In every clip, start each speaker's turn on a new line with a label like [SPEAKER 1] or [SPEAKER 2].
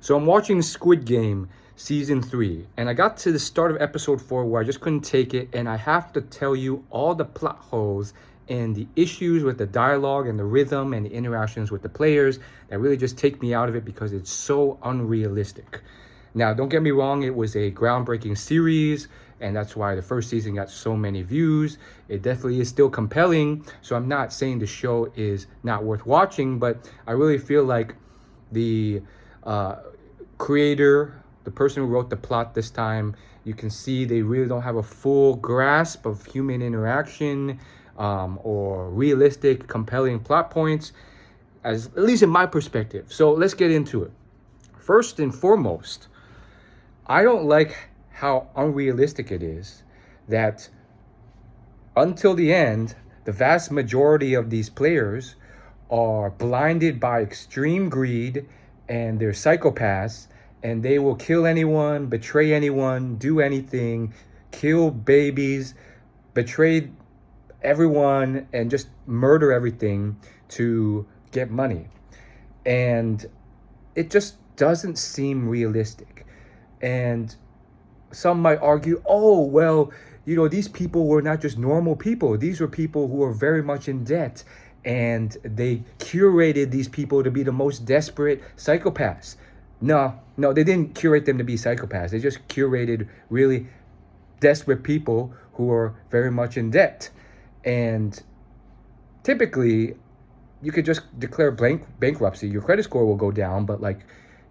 [SPEAKER 1] So I'm watching Squid Game season 3, and I got to the start of episode 4 where I just couldn't take it, and I have to tell you all the plot holes and the issues with the dialogue and the rhythm and the interactions with the players that really just take me out of it because it's so unrealistic. Now, don't get me wrong, it was a groundbreaking series, and that's why the first season got so many views. It definitely is still compelling, so I'm not saying the show is not worth watching, but I really feel like the creator, the person who wrote the plot this time, you can see they really don't have a full grasp of human interaction or realistic, compelling plot points, as at least in my perspective. So let's get into it. First and foremost, I don't like how unrealistic it is that until the end, the vast majority of these players are blinded by extreme greed and they're psychopaths, and they will kill anyone, betray anyone, do anything, kill babies, betray everyone, and just murder everything to get money. And it just doesn't seem realistic. And some might argue, oh, well, these people were not just normal people. These were people who were very much in debt, and they curated these people to be the most desperate psychopaths. No, they didn't curate them to be psychopaths. They just curated really desperate people who are very much in debt. And typically, you could just declare bankruptcy. Your credit score will go down, but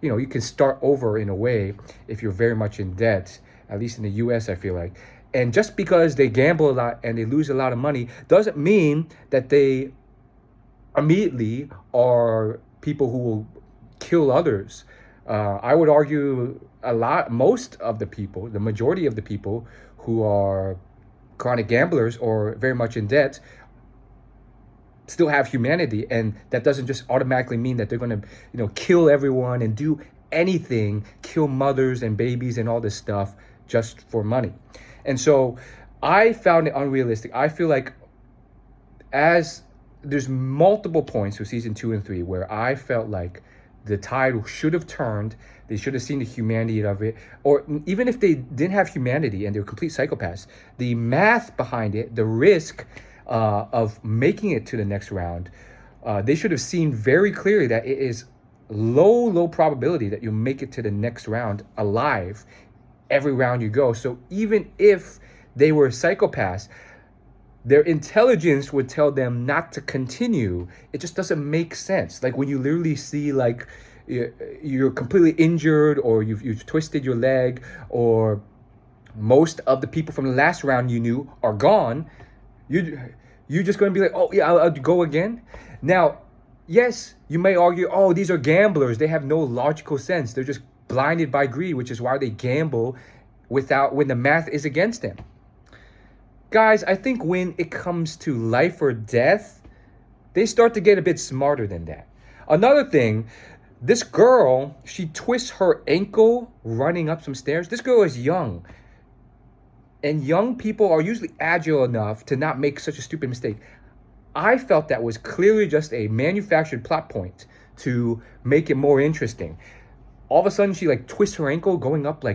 [SPEAKER 1] you can start over in a way if you're very much in debt, at least in the US, I feel like. And just because they gamble a lot and they lose a lot of money doesn't mean that they immediately are people who will kill others. I would argue most of the people, the majority of the people who are chronic gamblers or very much in debt still have humanity, and that doesn't just automatically mean that they're going to kill everyone and do anything, kill mothers and babies and all this stuff just for money. And so I found it unrealistic. I feel like as there's multiple points with season 2 and 3 where I felt like the tide should have turned. They should have seen the humanity of it. Or even if they didn't have humanity and they were complete psychopaths, the math behind it, the risk of making it to the next round, they should have seen very clearly that it is low probability that you'll make it to the next round alive every round you go. So even if they were psychopaths, their intelligence would tell them not to continue. It just doesn't make sense. Like when you literally see you're completely injured, or you've twisted your leg, or most of the people from the last round you knew are gone, you're just going to be like, oh yeah, I'll go again. Now, yes, you may argue, oh, these are gamblers. They have no logical sense. They're just blinded by greed, which is why they gamble when the math is against them. Guys, I think when it comes to life or death, they start to get a bit smarter than that. Another thing, this girl, she twists her ankle running up some stairs. This girl is young. And young people are usually agile enough to not make such a stupid mistake. I felt that was clearly just a manufactured plot point to make it more interesting. All of a sudden, she twists her ankle going up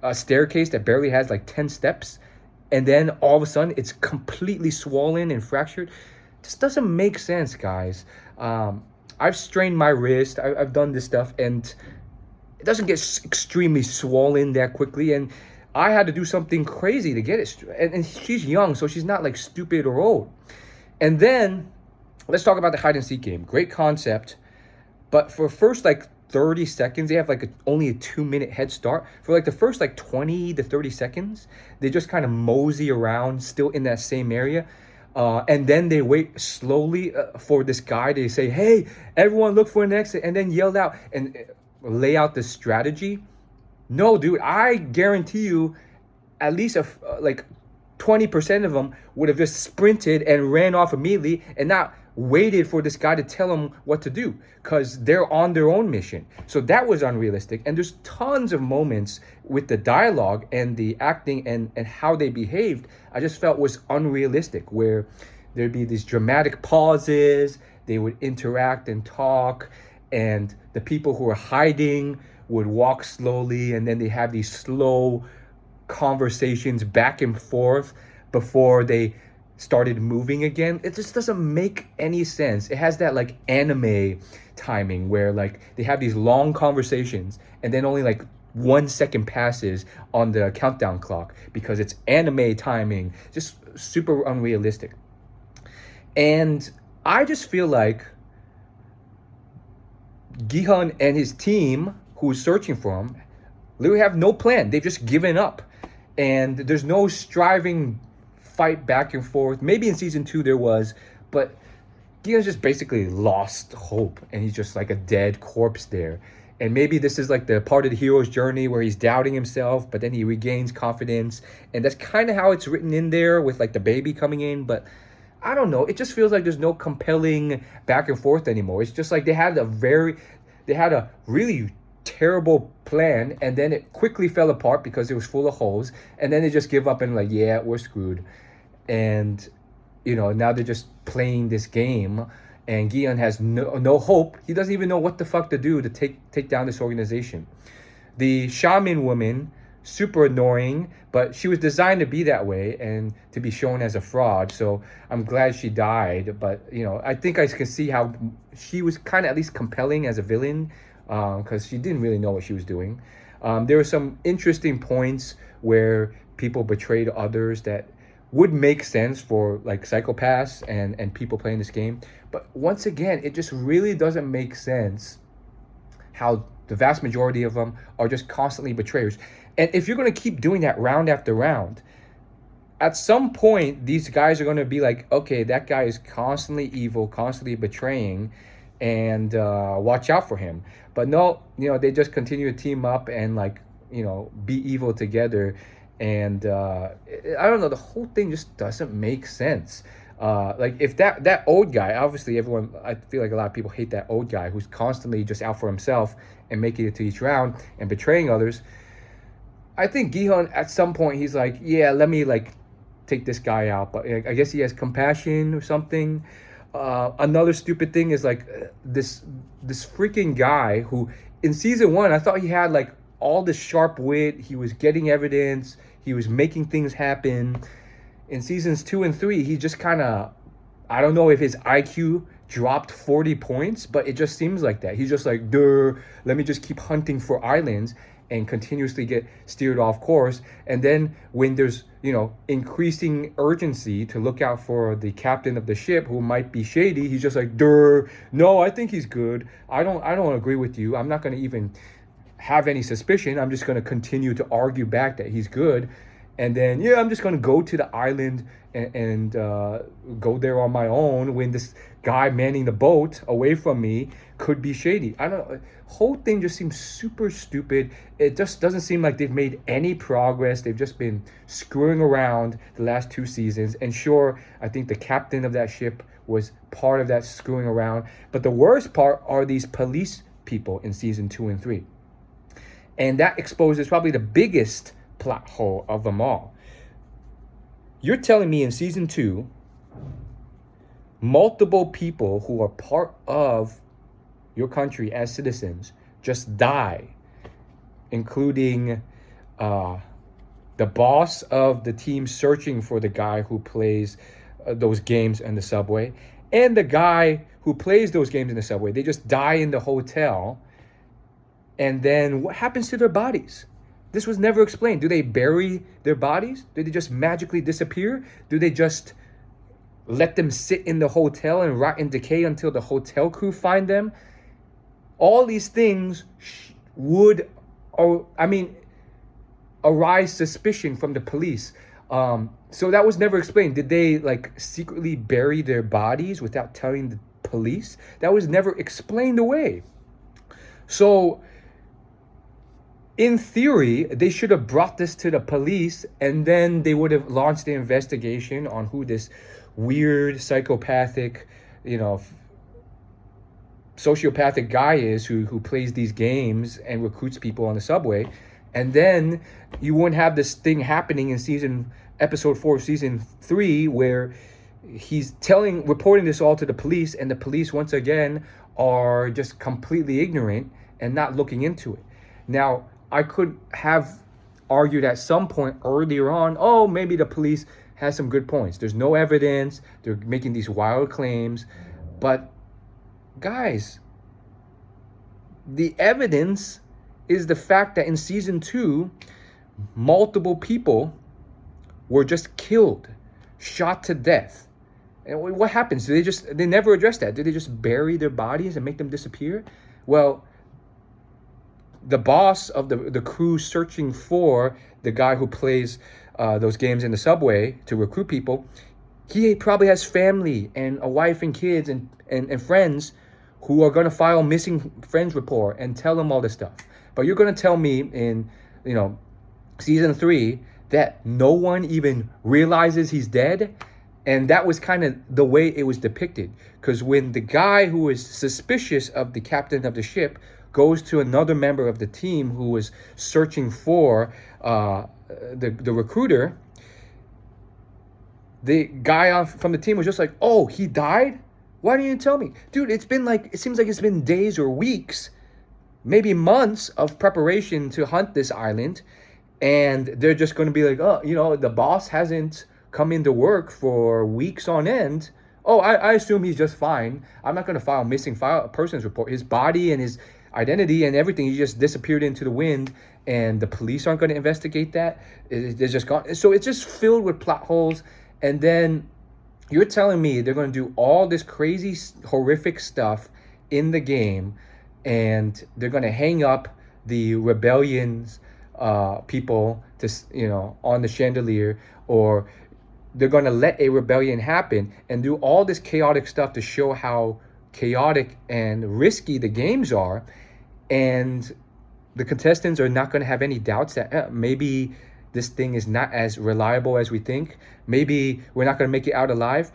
[SPEAKER 1] a staircase that barely has 10 steps. And then all of a sudden, it's completely swollen and fractured. This doesn't make sense, guys. I've strained my wrist. I've done this stuff, and it doesn't get extremely swollen that quickly. And I had to do something crazy to get it. And she's young, so she's not stupid or old. And then let's talk about the hide and seek game. Great concept. But for first 30 seconds, they have only a 2-minute head start. For the first 20 to 30 seconds, they just kind of mosey around still in that same area. And then they wait slowly for this guy to say, hey, everyone look for an exit, and then yell out and lay out the strategy. No, dude, I guarantee you at least 20% of them would have just sprinted and ran off immediately and not waited for this guy to tell them what to do, because they're on their own mission. So that was unrealistic. And there's tons of moments with the dialogue and the acting and how they behaved I just felt was unrealistic, where there'd be these dramatic pauses, they would interact and talk, and the people who are hiding would walk slowly, and then they have these slow conversations back and forth before they started moving again. It just doesn't make any sense. It has that like anime timing where like they have these long conversations and then only like 1 second passes on the countdown clock because it's anime timing, just super unrealistic. And I just feel like Gihan and his team, who's searching for him, literally have no plan. They've just given up. And there's no striving fight back and forth. Maybe in season 2 there was, but Gihan's just basically lost hope. And he's just like a dead corpse there. And maybe this is like the part of the hero's journey where he's doubting himself, but then he regains confidence. And that's kind of how it's written in there with like the baby coming in. But I don't know. It just feels like there's no compelling back and forth anymore. It's just like they had a really terrible plan, and then it quickly fell apart because it was full of holes, and then they just give up and like, yeah, we're screwed. And now they're just playing this game, and Gihan has no hope. He doesn't even know what the fuck to do to take down this organization. The shaman woman, super annoying, but she was designed to be that way and to be shown as a fraud, so I'm glad she died. But I think I can see how she was kind of at least compelling as a villain, because she didn't really know what she was doing. There were some interesting points where people betrayed others that would make sense for like psychopaths and people playing this game. But once again, it just really doesn't make sense how the vast majority of them are just constantly betrayers. And if you're going to keep doing that round after round, at some point, these guys are going to be like, okay, that guy is constantly evil, constantly betraying, and watch out for him. But no, they just continue to team up and like, be evil together. And I don't know, the whole thing just doesn't make sense. Like if that old guy, obviously everyone, I feel like a lot of people hate that old guy who's constantly just out for himself and making it to each round and betraying others. I think Gihan at some point he's like, yeah, let me like take this guy out. But I guess he has compassion or something. Another stupid thing is like this freaking guy who in season 1 I thought he had like all this sharp wit. He was getting evidence. He was making things happen. In seasons 2 and 3, he just kind of, I don't know if his IQ dropped 40 points, but it just seems like that. He's just like, let me just keep hunting for islands and continuously get steered off course. And then when there's, increasing urgency to look out for the captain of the ship who might be shady, he's just like, no, I think he's good. I don't agree with you. I'm not going to even have any suspicion. I'm just going to continue to argue back that he's good. And then, I'm just going to go to the island and go there on my own when this guy manning the boat away from me could be shady. I don't know. Whole thing just seems super stupid. It just doesn't seem like they've made any progress. They've just been screwing around the last 2 seasons. And sure, I think the captain of that ship was part of that screwing around. But the worst part are these police people in season 2 and 3. And that exposes probably the biggest plot hole of them all. You're telling me in season 2, multiple people who are part of your country as citizens just die, including the boss of the team searching for the guy who plays those games in the subway, and the guy who plays those games in the subway. They just die in the hotel. And then what happens to their bodies? This was never explained. Do they bury their bodies? Do they just magically disappear? Do they just let them sit in the hotel and rot and decay until the hotel crew find them? All these things would, arise suspicion from the police. So that was never explained. Did they like secretly bury their bodies without telling the police? That was never explained away. So in theory, they should have brought this to the police, and then they would have launched the investigation on who this weird psychopathic, sociopathic guy is who plays these games and recruits people on the subway. And then you wouldn't have this thing happening in episode 4 of season 3 where he's reporting this all to the police, and the police once again are just completely ignorant and not looking into it. Now, I could have argued at some point earlier on, oh, maybe the police has some good points. There's no evidence. They're making these wild claims. But guys, the evidence is the fact that in season 2, multiple people were just killed, shot to death. And what happens? They never address that. Did they just bury their bodies and make them disappear? Well, the boss of the crew searching for the guy who plays those games in the subway to recruit people, he probably has family and a wife and kids and friends who are going to file missing friends report and tell him all this stuff. But you're going to tell me in, season 3 that no one even realizes he's dead? And that was kind of the way it was depicted. Because when the guy who is suspicious of the captain of the ship goes to another member of the team who was searching for the recruiter, the guy from the team was just like, oh, he died? Why didn't you tell me? Dude, it seems like it's been days or weeks, maybe months of preparation to hunt this island. And they're just going to be like, oh, the boss hasn't come into work for weeks on end. Oh, I assume he's just fine. I'm not going to file missing persons report. His body and his identity and everything, he just disappeared into the wind, and the police aren't going to investigate that. They're just gone. So it's just filled with plot holes. And then you're telling me they're going to do all this crazy, horrific stuff in the game, and they're going to hang up the rebellions people to on the chandelier, or they're going to let a rebellion happen and do all this chaotic stuff to show how chaotic and risky the games are, and the contestants are not going to have any doubts that maybe this thing is not as reliable as we think. Maybe we're not going to make it out alive.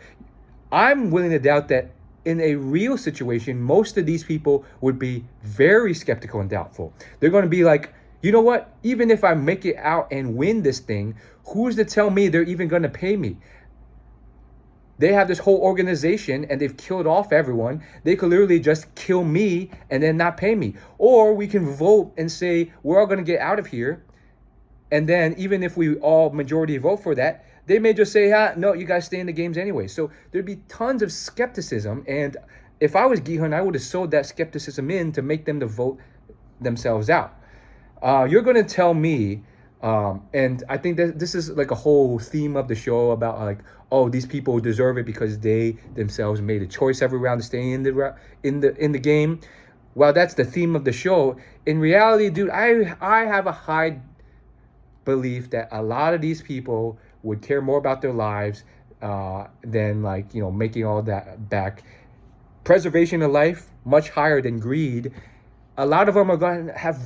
[SPEAKER 1] I'm willing to doubt that in a real situation, most of these people would be very skeptical and doubtful. They're going to be like, you know what? Even if I make it out and win this thing, who's to tell me they're even going to pay me? They have this whole organization and they've killed off everyone. They could literally just kill me and then not pay me. Or we can vote and say, we're all going to get out of here. And then even if we all majority vote for that, they may just say, no, you guys stay in the games anyway. So there'd be tons of skepticism. And if I was Gihun, I would have sowed that skepticism in to make them to vote themselves out. You're going to tell me, and I think that this is like a whole theme of the show about like, oh, these people deserve it because they themselves made a choice every round to stay in the game. Well, that's the theme of the show. In reality, dude, I have a high belief that a lot of these people would care more about their lives than making all that back. Preservation of life, much higher than greed. A lot of them are going to have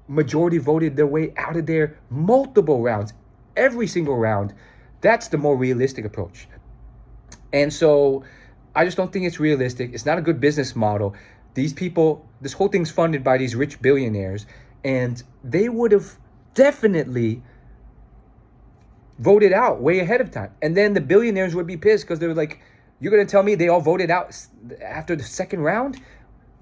[SPEAKER 1] majority voted their way out of there multiple rounds, every single round. That's the more realistic approach. And so I just don't think it's realistic. It's not a good business model. These people, this whole thing's funded by these rich billionaires, and they would have definitely voted out way ahead of time. And then the billionaires would be pissed because they were like, you're going to tell me they all voted out after the second round?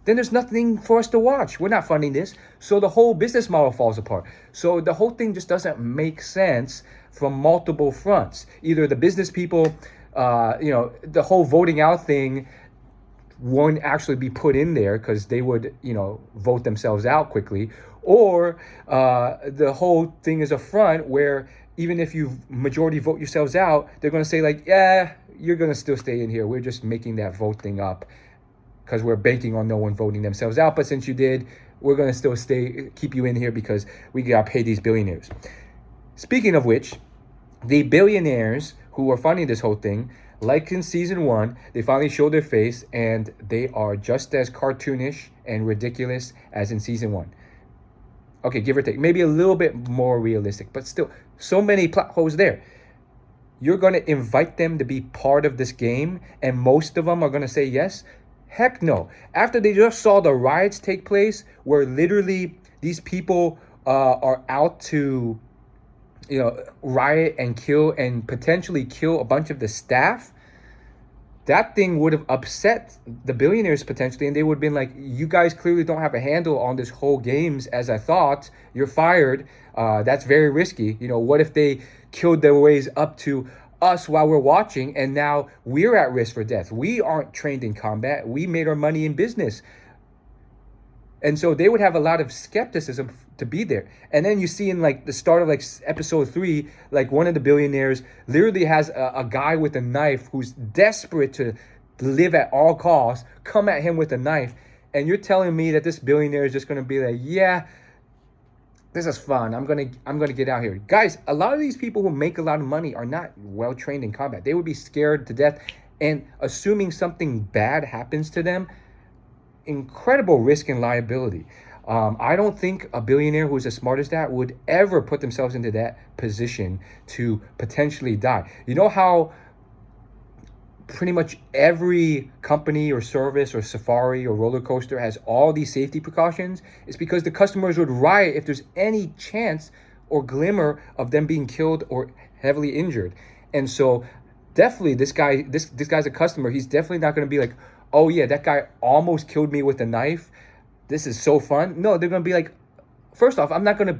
[SPEAKER 1] Then there's nothing for us to watch. We're not funding this. So the whole business model falls apart. So the whole thing just doesn't make sense from multiple fronts. Either the business people, the whole voting out thing won't actually be put in there because they would, vote themselves out quickly. Or the whole thing is a front where even if you majority vote yourselves out, they're going to say like, yeah, you're going to still stay in here. We're just making that vote thing up because we're banking on no one voting themselves out. But since you did, we're going to still keep you in here because we got to pay these billionaires. Speaking of which, the billionaires who are funding this whole thing, like in season 1, they finally show their face and they are just as cartoonish and ridiculous as in season 1. Okay, give or take. Maybe a little bit more realistic, but still, so many plot holes there. You're going to invite them to be part of this game, and most of them are going to say yes? Heck no. After they just saw the riots take place, where literally these people are out to, riot and kill and potentially kill a bunch of the staff, that thing would have upset the billionaires potentially, and they would have been like, you guys clearly don't have a handle on this whole games as I thought. You're fired. That's very risky. What if they killed their ways up to us while we're watching, and now we're at risk for death? We aren't trained in combat. We made our money in business. And so they would have a lot of skepticism to be there. And then you see in like the start of like episode 3, like one of the billionaires literally has a guy with a knife who's desperate to live at all costs, come at him with a knife. And you're telling me that this billionaire is just going to be like, yeah, this is fun. I'm gonna get out here. Guys, a lot of these people who make a lot of money are not well trained in combat. They would be scared to death. And assuming something bad happens to them, incredible risk and liability. I don't think a billionaire who's as smart as that would ever put themselves into that position to potentially die. You know how pretty much every company or service or safari or roller coaster has all these safety precautions? It's because the customers would riot if there's any chance or glimmer of them being killed or heavily injured. And so definitely this guy's a customer. He's definitely not going to be like, oh yeah, that guy almost killed me with a knife. This is so fun. No, they're going to be like, first off, I'm not going to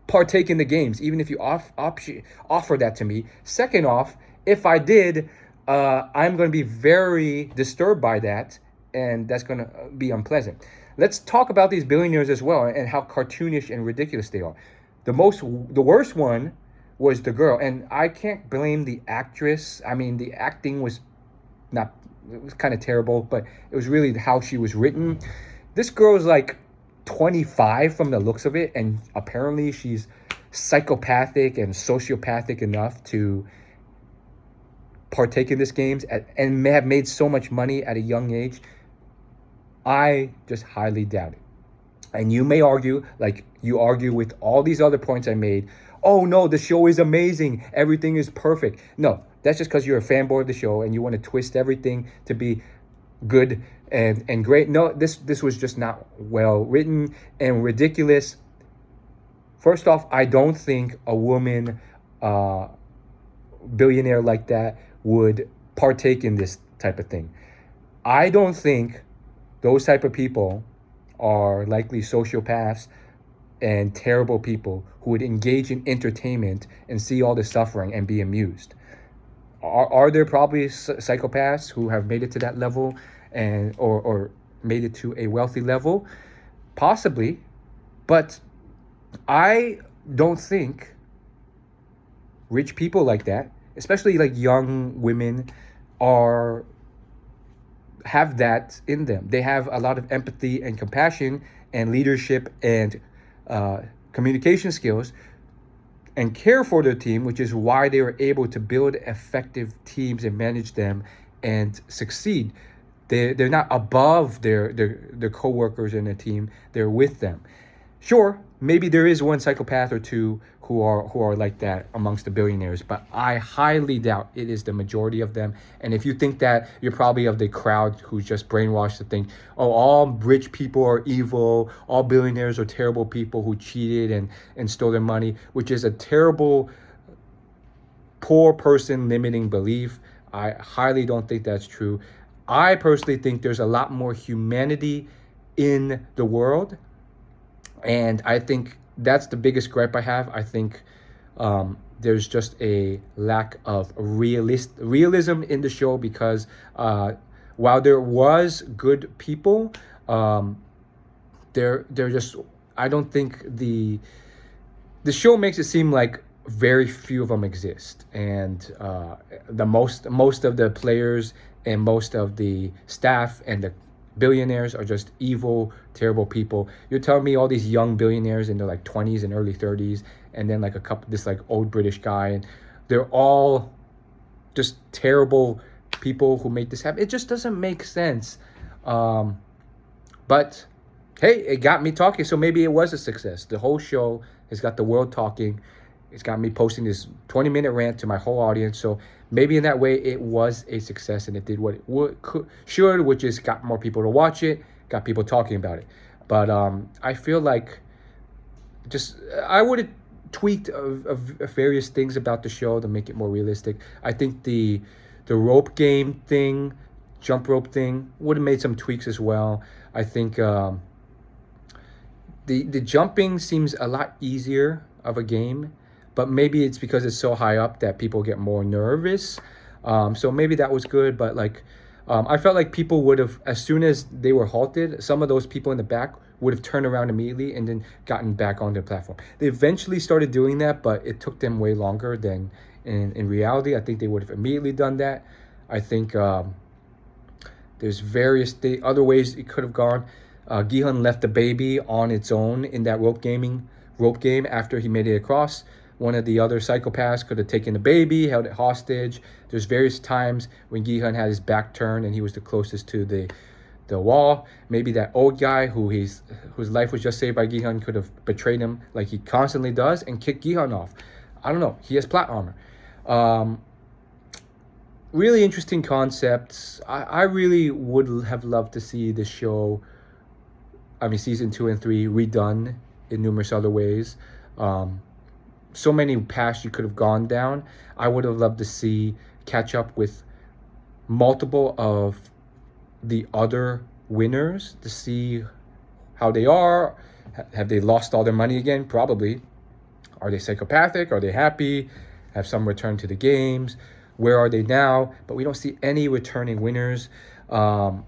[SPEAKER 1] partake in the games, even if you offer that to me. Second off, if I did, I'm going to be very disturbed by that, and that's going to be unpleasant. Let's talk about these billionaires as well and how cartoonish and ridiculous they are. The worst one was the girl, and I can't blame the actress. I mean, the acting was it was kind of terrible, but it was really how she was written. This girl is like 25 from the looks of it, and apparently she's psychopathic and sociopathic enough to partake in these games and may have made so much money at a young age. I just highly doubt it. And you may argue, like you argue with all these other points I made, oh no, the show is amazing, everything is perfect. No, that's just because you're a fanboy of the show and you want to twist everything to be good and great. No, this was just not well written and ridiculous. First off, I don't think a woman billionaire like that would partake in this type of thing. I don't think those type of people are likely sociopaths and terrible people who would engage in entertainment and see all the suffering and be amused. Are there probably psychopaths who have made it to that level and or made it to a wealthy level? Possibly, but I don't think rich people like that, especially like young women, have that in them. They have a lot of empathy and compassion and leadership and communication skills and care for their team, which is why they were able to build effective teams and manage them and succeed. They're not above their co-workers in their team. They're with them. Sure, maybe there is one psychopath or two who are like that amongst the billionaires, but I highly doubt it is the majority of them. And if you think that, you're probably of the crowd who's just brainwashed to think, oh, all rich people are evil, all billionaires are terrible people who cheated and stole their money, which is a terrible, poor person limiting belief. I highly don't think that's true. I personally think there's a lot more humanity in the world, and I think that's the biggest gripe I have. I think there's just a lack of realism in the show because while there was good people, they're just, I don't think the show makes it seem like very few of them exist, and the most of the players and most of the staff and the billionaires are just evil, terrible people. You're telling me all these young billionaires in their like 20s and early 30s, and then like this like old British guy, and they're all just terrible people who make this happen. It just doesn't make sense. But hey, it got me talking, so maybe it was a success. The whole show has got the world talking. It's got me posting this 20-minute rant to my whole audience. So maybe in that way, it was a success and it did what it should, which is got more people to watch it, got people talking about it. But I feel like I would have tweaked various things about the show to make it more realistic. I think the The rope game thing, jump rope thing, would have made some tweaks as well. I think the jumping seems a lot easier of a game, but maybe it's because it's so high up that people get more nervous. So maybe that was good, but like I felt like people would have, as soon as they were halted, some of those people in the back would have turned around immediately and then gotten back on their platform. They eventually started doing that, but it took them way longer than in reality. I think they would have immediately done that. I think there's other ways it could have gone. Gi-hun left the baby on its own in that rope game after he made it across. One of the other psychopaths could have taken the baby, held it hostage. There's various times when Gi-hun had his back turned and he was the closest to the wall. Maybe that old guy whose life was just saved by Gi-hun could have betrayed him like he constantly does and kicked Gi-hun off. I don't know. He has plot armor. Really interesting concepts. I really would have loved to see the show, season 2 and 3 redone in numerous other ways. So many paths you could have gone down. I would have loved to catch up with multiple of the other winners to see how they are. Have they lost all their money again? Probably. Are they psychopathic? Are they happy? Have some returned to the games? Where are they now? But we don't see any returning winners. And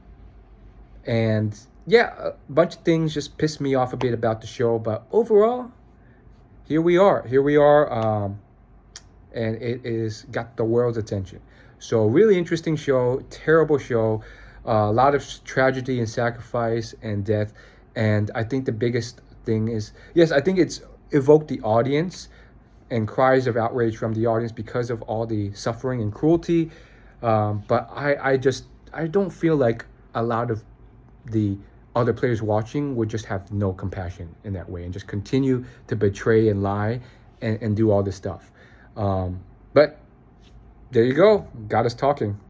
[SPEAKER 1] yeah, a bunch of things just pissed me off a bit about the show. But overall, here we are, and it is got the world's attention. So really interesting show, terrible show, a lot of tragedy and sacrifice and death. And I think the biggest thing is, yes, I think it's evoked the audience and cries of outrage from the audience because of all the suffering and cruelty. But I don't feel like a lot of the other players watching would just have no compassion in that way and just continue to betray and lie and do all this stuff. But there you go. Got us talking.